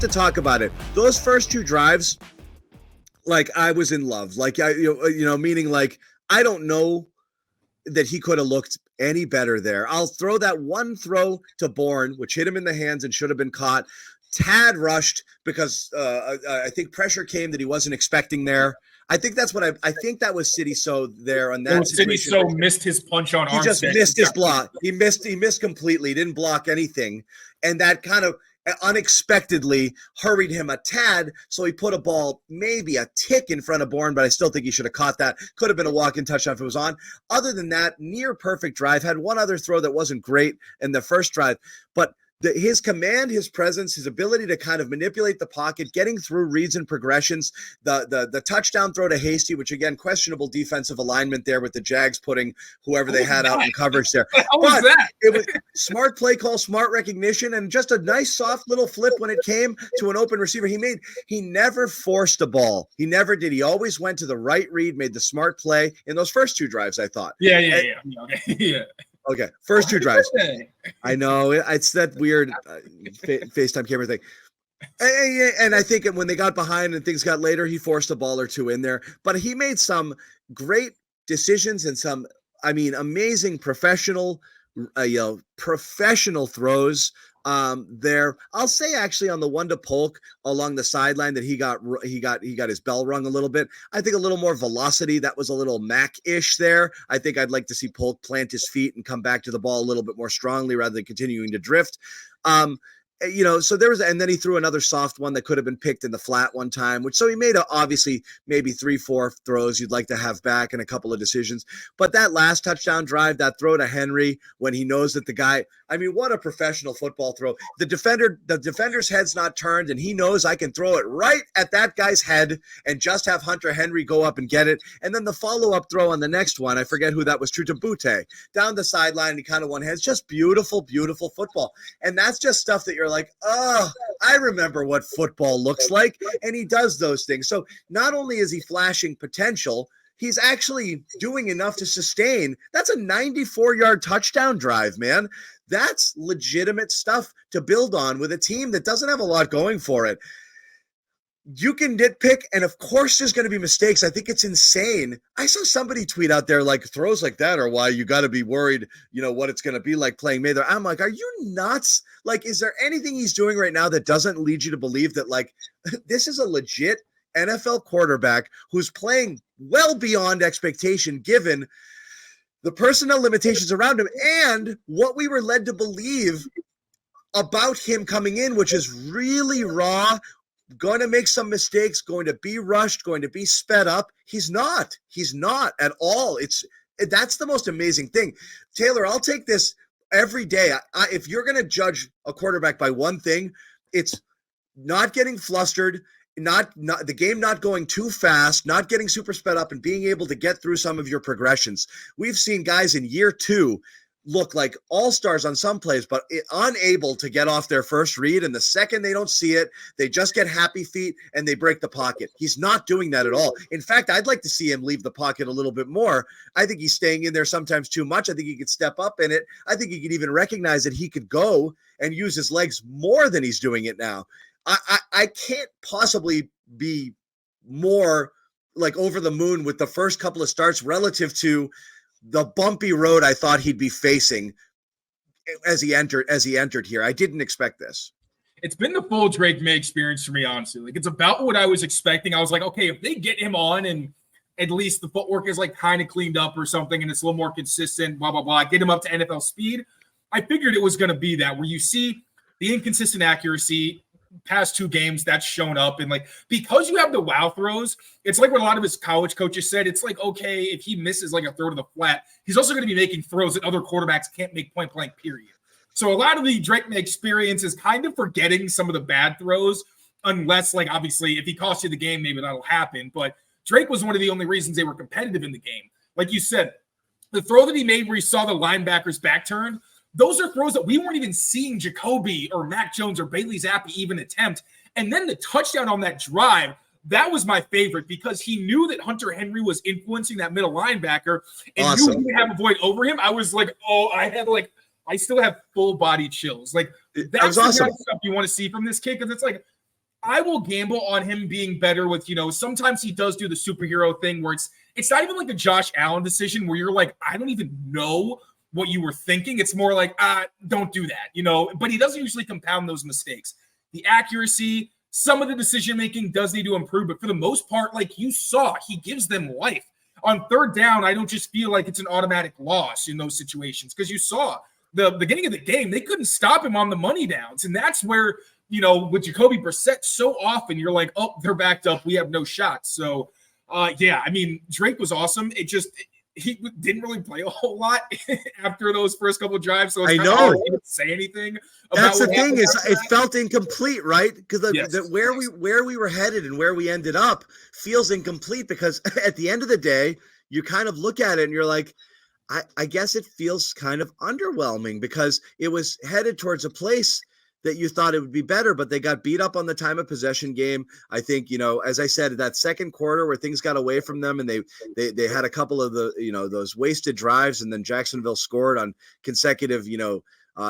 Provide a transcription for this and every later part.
to talk about it. Those first two drives, like I was in love. Like meaning like I don't know that he could have looked any better there. I'll throw that one throw to Bourne, which hit him in the hands and should have been caught. Tad rushed because I think pressure came that he wasn't expecting there. I think that's what I think that was City So there on that situation. City So missed his punch on Armstead. He just missed his block. He missed completely. He didn't block anything. And that kind of unexpectedly hurried him a tad, so he put a ball maybe a tick in front of Bourne, but I still think he should have caught that. Could have been a walk-in touchdown if it was on. Other than that, near perfect drive. Had one other throw that wasn't great in the first drive, but his command, his presence, his ability to kind of manipulate the pocket, getting through reads and progressions, the touchdown throw to Hasty, which again, questionable defensive alignment there with the Jags putting whoever they had out in coverage there. How was that? It was smart play call, smart recognition, and just a nice soft little flip when it came to an open receiver. He never forced a ball. He never did. He always went to the right read, made the smart play in those first two drives, I thought. Yeah. Okay, first two drives. I know it's that weird FaceTime camera thing. And I think when they got behind and things got later, he forced a ball or two in there. But he made some great decisions and some, amazing professional throws there. I'll say actually on the one to Polk along the sideline that he got his bell rung a little bit. I think a little more velocity. That was a little Mac-ish there. I think I'd like to see Polk plant his feet and come back to the ball a little bit more strongly rather than continuing to drift. So there was, and then he threw another soft one that could have been picked in the flat one time, so he made obviously maybe 3-4 throws you'd like to have back and a couple of decisions. But that last touchdown drive, that throw to Henry when he knows that the guy, what a professional football throw. The defender's head's not turned and he knows I can throw it right at that guy's head and just have Hunter Henry go up and get it. And then the follow-up throw on the next one, I forget who that was, to Butte down the sideline, and he kind of one hands, just beautiful, beautiful football. And that's just stuff that you're like, oh, I remember what football looks like. And he does those things. So not only is he flashing potential, he's actually doing enough to sustain. That's a 94-yard touchdown drive, man. That's legitimate stuff to build on with a team that doesn't have a lot going for it. You can nitpick, and of course there's going to be mistakes. I think it's insane. I saw somebody tweet out there like throws like that are why you got to be worried, what it's going to be like playing Maye. I'm like, are you nuts? Like, is there anything he's doing right now that doesn't lead you to believe that like this is a legit NFL quarterback who's playing well beyond expectation given the personnel limitations around him and what we were led to believe about him coming in, which is really raw, going to make some mistakes, going to be rushed, going to be sped up. He's not at all. That's the most amazing thing. Taylor, I'll take this every day. If you're going to judge a quarterback by one thing, it's not getting flustered, not the game not going too fast, not getting super sped up, and being able to get through some of your progressions. We've seen guys in year 2 look like all-stars on some plays, but unable to get off their first read. And the second they don't see it, they just get happy feet and they break the pocket. He's not doing that at all. In fact, I'd like to see him leave the pocket a little bit more. I think he's staying in there sometimes too much. I think he could step up in it. I think he could even recognize that he could go and use his legs more than he's doing it now. I can't possibly be more like over the moon with the first couple of starts relative to the bumpy road I thought he'd be facing as he entered here. I didn't expect this. It's been the full Drake Maye experience for me, honestly. Like, it's about what I was expecting. I was like, okay, if they get him on and at least the footwork is like kind of cleaned up or something and it's a little more consistent, blah, blah, blah, get him up to NFL speed. I figured it was going to be that where you see the inconsistent accuracy past 2 games that's shown up. And like, because you have the wow throws, it's like what a lot of his college coaches said. It's like, okay, if he misses like a throw to the flat, he's also going to be making throws that other quarterbacks can't make point blank, period. So a lot of the Drake Maye experience is kind of forgetting some of the bad throws, unless like, obviously if he costs you the game, maybe that'll happen. But Drake was one of the only reasons they were competitive in the game. Like you said, the throw that he made where he saw the linebacker's back turn, those are throws that we weren't even seeing Jacoby or Mac Jones or Bailey Zappi even attempt. And then the touchdown on that drive, that was my favorite because he knew that Hunter Henry was influencing that middle linebacker and knew he would have a void over him. I was like, oh, I still have full body chills. Like, that's the kind of stuff you want to see from this kid because it's like, I will gamble on him being better with, sometimes he does do the superhero thing where it's not even like a Josh Allen decision where you're like, I don't even know what you were thinking. It's more like, don't do that, but he doesn't usually compound those mistakes. The accuracy, some of the decision-making does need to improve, but for the most part, like you saw, he gives them life. On third down, I don't just feel like it's an automatic loss in those situations because you saw the beginning of the game, they couldn't stop him on the money downs. And that's where, with Jacoby Brissett, so often you're like, oh, they're backed up. We have no shots. So, Drake was awesome. He didn't really play a whole lot after those first couple of drives. So I know. Hard to say anything. That's the thing is it felt incomplete, right? Because where we were headed and where we ended up feels incomplete because at the end of the day, you kind of look at it and you're like, I guess it feels kind of underwhelming because it was headed towards a place that you thought it would be better, but they got beat up on the time of possession game. I think, as I said, that second quarter where things got away from them and they had a couple of those wasted drives, and then Jacksonville scored on consecutive,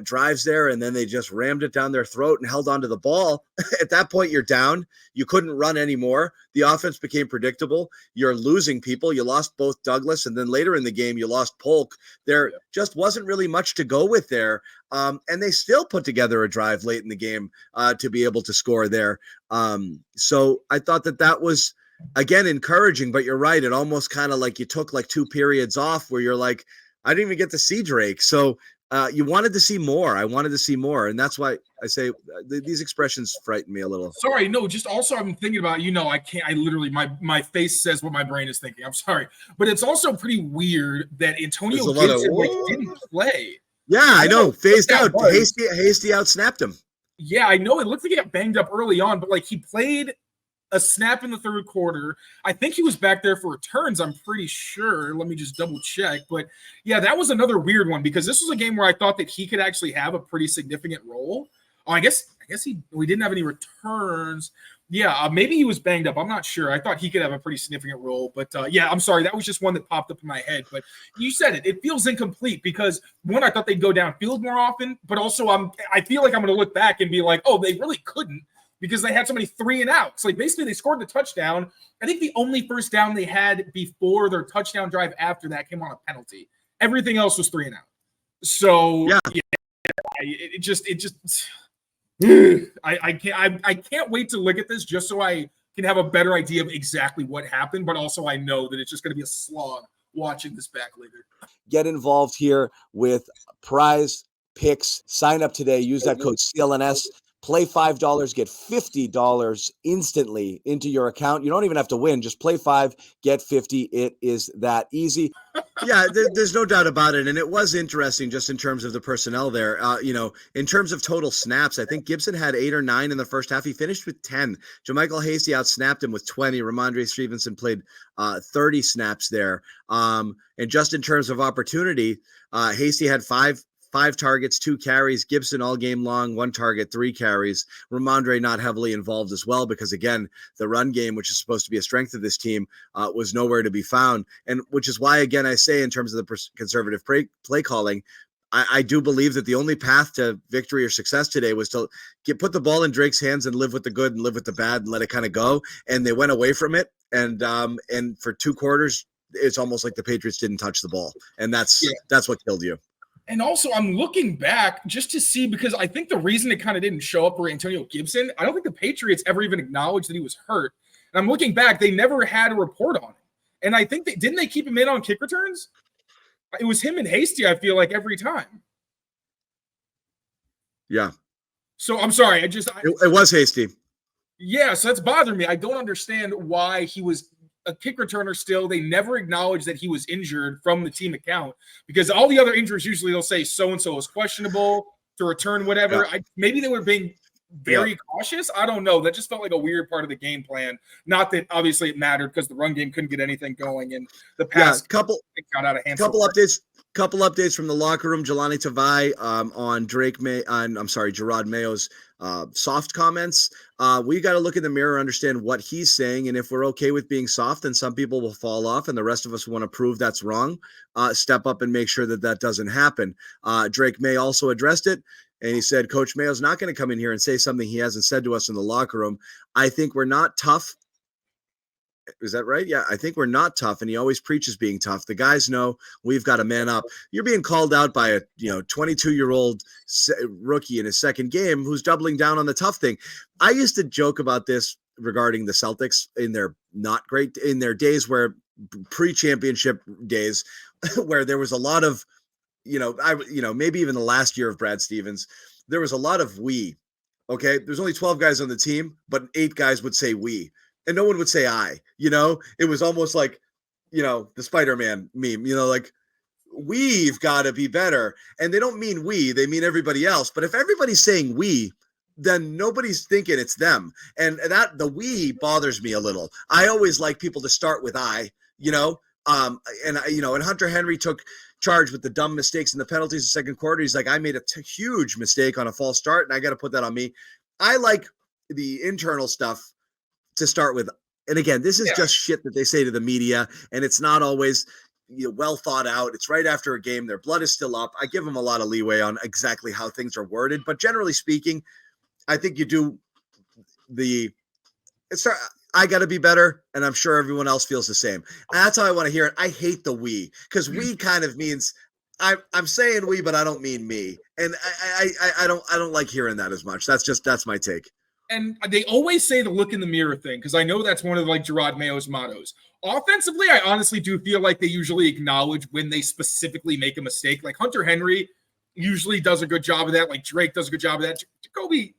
drives there, and then they just rammed it down their throat and held onto the ball. At that point, you're down. You couldn't run anymore. The offense became predictable. You're losing people. You lost both Douglas, and then later in the game, you lost Polk. There just wasn't really much to go with there. And they still put together a drive late in the game to be able to score there. So I thought that was, again, encouraging, but you're right. It almost kind of like you took like 2 periods off where you're like, I didn't even get to see Drake. So you wanted to see more. I wanted to see more. And that's why I say these expressions frighten me a little. Sorry. No, just also I'm thinking about, I literally, my face says what my brain is thinking. I'm sorry. But it's also pretty weird that Antonio Gibson didn't play. Yeah, I know. Phased out. Hasty outsnapped him. Yeah, I know. It looked like he got banged up early on, but he played a snap in the third quarter. I think he was back there for returns, I'm pretty sure. Let me just double check. But yeah, that was another weird one because this was a game where I thought that he could actually have a pretty significant role. Oh, I guess we didn't have any returns. Yeah, maybe he was banged up. I'm not sure. I thought he could have a pretty significant role. But yeah, I'm sorry. That was just one that popped up in my head. But you said it. It feels incomplete because, one, I thought they'd go downfield more often. But also, I feel like I'm going to look back and be like, oh, they really couldn't because they had so many 3 and outs. Basically, they scored the touchdown. I think the only first down they had before their touchdown drive after that came on a penalty. Everything else was 3 and out. So, yeah it just I can't wait to look at this just so I can have a better idea of exactly what happened, but also I know that it's just going to be a slog watching this back later. Get involved here with prize picks. Sign up today. Use that code CLNS. Play $5, get $50 instantly into your account. You don't even have to win. Just play 5, get 50. It is that easy. Yeah, there's no doubt about it. And it was interesting just in terms of the personnel there. In terms of total snaps, I think Gibson had 8 or 9 in the first half. He finished with 10. Jermichael Hasty outsnapped him with 20. Ramondre Stevenson played 30 snaps there. And just in terms of opportunity, Hasty had 5 targets, 2 carries. Gibson all game long, 1 target, 3 carries. Ramondre not heavily involved as well because, again, the run game, which is supposed to be a strength of this team, was nowhere to be found. And which is why, again, I say in terms of the conservative play calling, I do believe that the only path to victory or success today was to put the ball in Drake's hands and live with the good and live with the bad and let it kind of go. And they went away from it. And for 2 quarters, it's almost like the Patriots didn't touch the ball. And that's what killed you. And also, I'm looking back just to see, because I think the reason it kind of didn't show up for Antonio Gibson, I don't think the Patriots ever even acknowledged that he was hurt. And I'm looking back, they never had a report on him. And I think didn't they keep him in on kick returns? It was him and Hasty, I feel like, every time. Yeah. So I'm sorry. It was Hasty. Yeah, so that's bothering me. I don't understand why he was a kick returner still. They never acknowledged that he was injured from the team account, because all the other injuries, usually they'll say so-and-so is questionable to return whatever. Yeah. Maybe they were being very cautious. I don't know. That just felt like a weird part of the game plan. Not that obviously it mattered because the run game couldn't get anything going, and the pass got out of hand. Couple updates from the locker room. Jelani Tavai on Gerard Mayo's soft comments. We got to look in the mirror, understand what he's saying, and if we're okay with being soft, then some people will fall off, and the rest of us want to prove that's wrong. Step up and make sure that doesn't happen. Drake May also addressed it. And he said, Coach Mayo's not going to come in here and say something he hasn't said to us in the locker room. I think we're not tough. Is that right? Yeah, I think we're not tough. And he always preaches being tough. The guys know we've got to man up. You're being called out by a 22-year-old rookie in his second game who's doubling down on the tough thing. I used to joke about this regarding the Celtics in their days where pre-championship days where there was a lot of, maybe even the last year of Brad Stevens, there was a lot of we. Okay, there's only 12 guys on the team, but 8 guys would say we. And no one would say I, it was almost like, the Spider-Man meme, like we've got to be better. And they don't mean we, they mean everybody else. But if everybody's saying we, then nobody's thinking it's them. And that the we bothers me a little. I always like people to start with I, and Hunter Henry took charge with the dumb mistakes and the penalties in the second quarter. He's like, I made a huge mistake on a false start and I got to put that on me. I like the internal stuff to start with. And again, this is just shit that they say to the media, and it's not always well thought out. It's right after a game. Their blood is still up. I give them a lot of leeway on exactly how things are worded, but generally speaking, I think you do I got to be better, and I'm sure everyone else feels the same. And that's how I want to hear it. I hate the we, because we kind of means I'm saying we, but I don't mean me, and I don't like hearing that as much. That's my take. And they always say the look in the mirror thing, because I know that's one of Gerard Mayo's mottos. Offensively, I honestly do feel like they usually acknowledge when they specifically make a mistake. Like Hunter Henry usually does a good job of that. Like Drake does a good job of that. Jacoby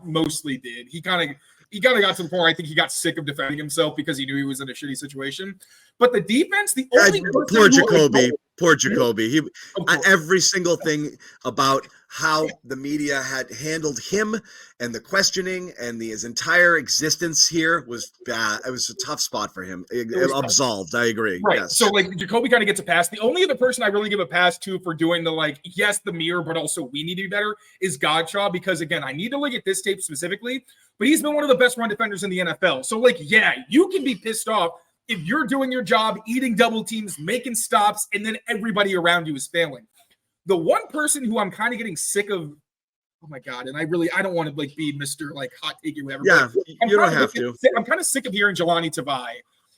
mostly did. He kind of got to the point where I think he got sick of defending himself because he knew he was in a shitty situation. But the defense, the only poor Jacoby. Every single thing about how the media had handled him and the questioning and his entire existence here was bad. It was a tough spot for him. Absolved. Tough. I agree. Right. Yes. So Jacoby kind of gets a pass. The only other person I really give a pass to for doing the mirror, but also we need to be better is Godshaw, because again, I need to look at this tape specifically, but he's been one of the best run defenders in the NFL. So you can be pissed off if you're doing your job, eating double teams, making stops, and then everybody around you is failing. The one person who I'm kind of getting sick of, oh my God, and I don't want to be Mr. hot take or whatever. Yeah, you don't have to. I'm kind of sick of hearing Jelani Tavai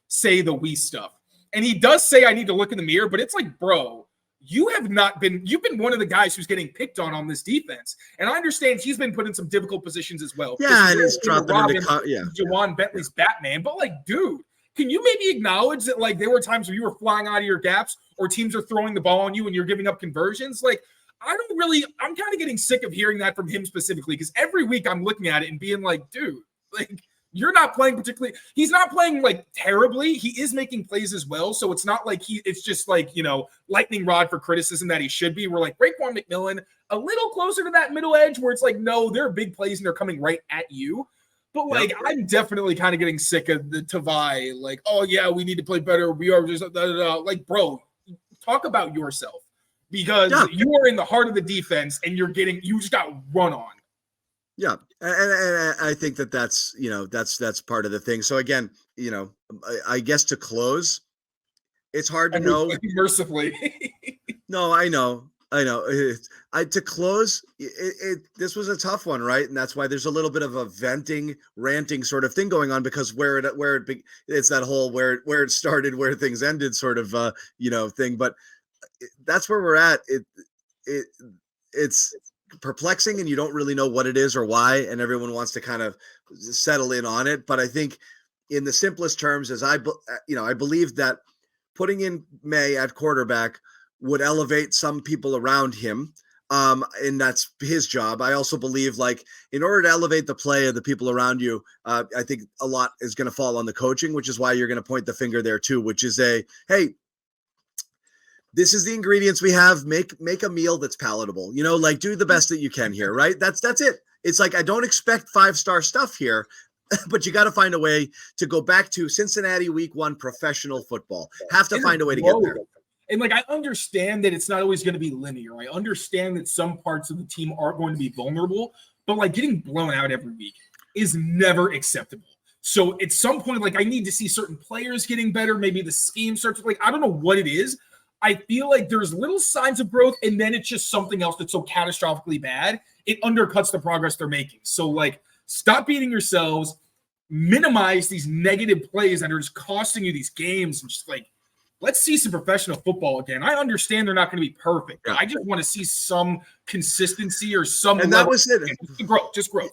say the we stuff. And he does say I need to look in the mirror, but it's like, bro, you've been one of the guys who's getting picked on this defense. And I understand he's been put in some difficult positions as well. Yeah, and he's dropping into Jawan Bentley's Batman. But dude, can you maybe acknowledge that there were times where you were flying out of your gaps or teams are throwing the ball on you and you're giving up conversions? I'm kind of getting sick of hearing that from him specifically, because every week I'm looking at it and being like, dude, you're not playing particularly. He's not playing terribly. He is making plays as well. So it's not it's just lightning rod for criticism that he should be. We're Raekwon McMillan, a little closer to that middle edge where it's no, they're big plays and they're coming right at you. But I'm definitely kind of getting sick of the Tavai. Oh yeah, we need to play better. We are just bro, talk about yourself, because you are in the heart of the defense and you just got run on. Yeah, and I think that's that's part of the thing. So again, I guess to close, it's hard to know. Mercifully, no, I know. To close, this was a tough one, right? And that's why there's a little bit of a ranting sort of thing going on, because it's that whole where it started, where things ended sort of thing. But that's where we're at. It's perplexing, and you don't really know what it is or why, and everyone wants to kind of settle in on it. But I think, in the simplest terms, I believe that putting in Maye at quarterback would elevate some people around him. And that's his job. I also believe in order to elevate the play of the people around you, I think a lot is going to fall on the coaching, which is why you're going to point the finger there too, which is hey, this is the ingredients we have. Make a meal that's palatable, do the best that you can here. Right. That's it. It's I don't expect 5-star stuff here, but you got to find a way to go back to Cincinnati week 1 professional football. Have to find a way to get there. And I understand that it's not always going to be linear. I understand that some parts of the team aren't going to be vulnerable, but getting blown out every week is never acceptable. So at some point, I need to see certain players getting better. Maybe the scheme starts I don't know what it is. I feel like there's little signs of growth, and then it's just something else that's so catastrophically bad, it undercuts the progress they're making. So, like, stop beating yourselves, minimize these negative plays that are just costing you these games, and just, like, let's see some professional football again. I understand they're not going to be perfect. Yeah. I just want to see some consistency or some. And that was it. Just growth.